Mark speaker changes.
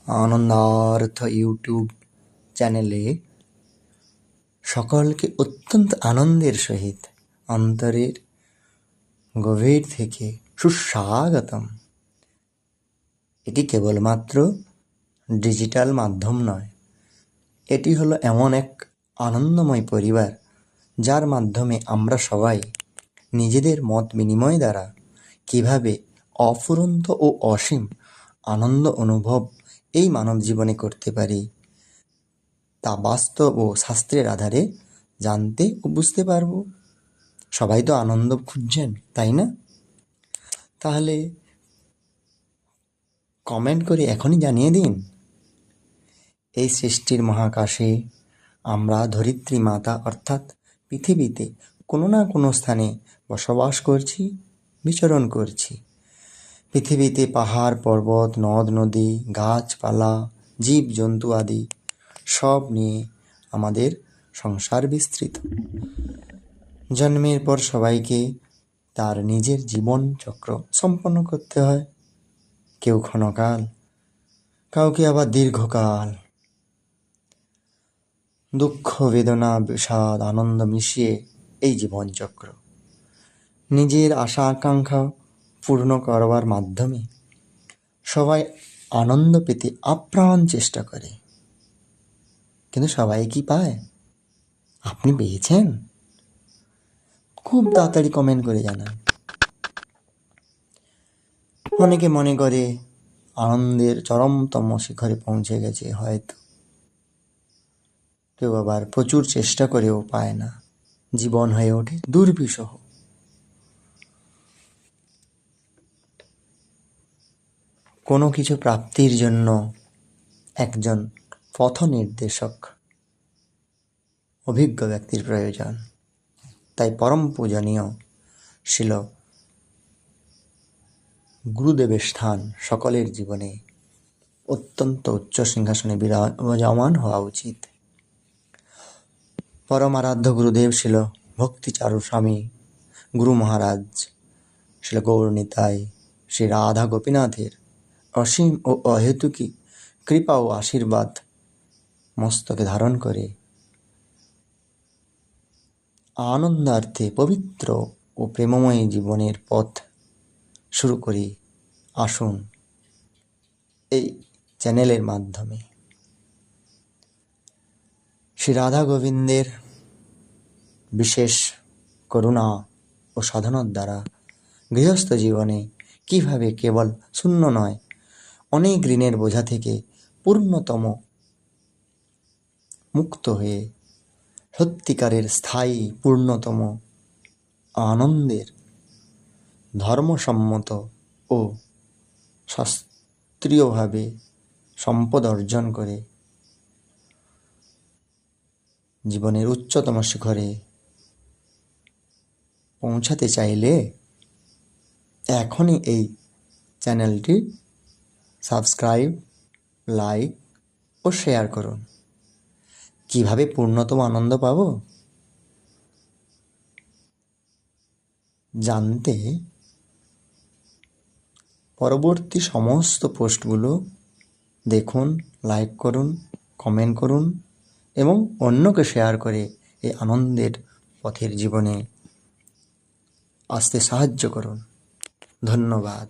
Speaker 1: আনন্দার্থ YouTube চ্যানেলে সকলকে অত্যন্ত আনন্দের সহিত অন্তরের গভীর থেকে সুস্বাগতম। এটি কেবলমাত্র ডিজিটাল মাধ্যম নয়, এটি হলো এমন এক আনন্দময় পরিবার যার মাধ্যমে আমরা সবাই নিজেদের মত বিনিময় দ্বারা কীভাবে অফুরন্ত ও অসীম আনন্দ অনুভব এই মানব জীবনে করতে পারি তা বাস্তব ও শাস্ত্রের আধারে জানতে ও বুঝতে পারব। সবাই তো আনন্দ খুঁজছেন, তাই না? তাহলে কমেন্ট করে এখনই জানিয়ে দিন। এই সৃষ্টির মহাকাশে আমরা ধরিত্রী মাতা অর্থাৎ পৃথিবীতে কোনো না কোনো স্থানে বসবাস করছি, বিচরণ করছি। পৃথিবীতে পাহাড় পর্বত, নদ নদী, গাছপালা, জীব জন্তু আদি সব নিয়ে আমাদের সংসার বিস্তৃত। জন্মের পর সবাইকে তার নিজের জীবন চক্র সম্পন্ন করতে হয়, কেউ ক্ষণকাল, কাউকে আবার দীর্ঘকাল। দুঃখ বেদনা বিষাদ আনন্দ মিশিয়ে এই জীবনচক্র। নিজের আশা আকাঙ্ক্ষা পূর্ণ করবার মাধ্যমে সবাই আনন্দ পেতে আপ্রাণ চেষ্টা করে, কিন্তু সবাই কি পায়? আপনি পেয়েছেন? খুব তাড়াতাড়ি কমেন্ট করে জানান। অনেকে মনে করে আনন্দের চরমতম শিখরে পৌঁছে গেছে হয়তো, কেউ আবার প্রচুর চেষ্টা করেও পায় না, জীবন হয়ে ওঠে দুর্বিষহ। কোনো কিছু প্রাপ্তির জন্য একজন পথ নির্দেশক, অভিজ্ঞ ব্যক্তির প্রয়োজন। তাই পরম পূজনীয় শিল গুরুদেবের স্থান সকলের জীবনে অত্যন্ত উচ্চ সিংহাসনে বিরাজমান হওয়া উচিত। পরম আরাধ্য গুরুদেব ছিল ভক্তিচারু স্বামী গুরু মহারাজ ছিল গৌরনিতাই শ্রী রাধা গোপীনাথের অসীম ও অহেতুকী কৃপা ও আশীর্বাদ মস্তকে ধারণ করে আনন্দার্থে পবিত্র ও প্রেমময় জীবনের পথ শুরু করি। আসুন এই চ্যানেলের মাধ্যমে শ্রী রাধা গোবিন্দের বিশেষ করুণা ও সাধনার দ্বারা গৃহস্থ জীবনে কিভাবে কেবল শূন্য নয়, অনেক ঋণের বোঝা থেকে পূর্ণতম মুক্ত হয়ে সত্যিকারের স্থায়ী পূর্ণতম আনন্দের ধর্মসম্মত ও শাস্ত্রীয়ভাবে সম্পদ অর্জন করে জীবনের উচ্চতম শিখরে পৌঁছাতে চাইলে এখনই এই চ্যানেলটি সাবস্ক্রাইব, লাইক ও শেয়ার করুন। কিভাবে পূর্ণতম আনন্দ পাব জানতে পরবর্তী সমস্ত পোস্টগুলো দেখুন, লাইক করুন, কমেন্ট করুন এবং অন্যকে শেয়ার করে এই আনন্দের পথের জীবনে আসতে সাহায্য করুন। ধন্যবাদ।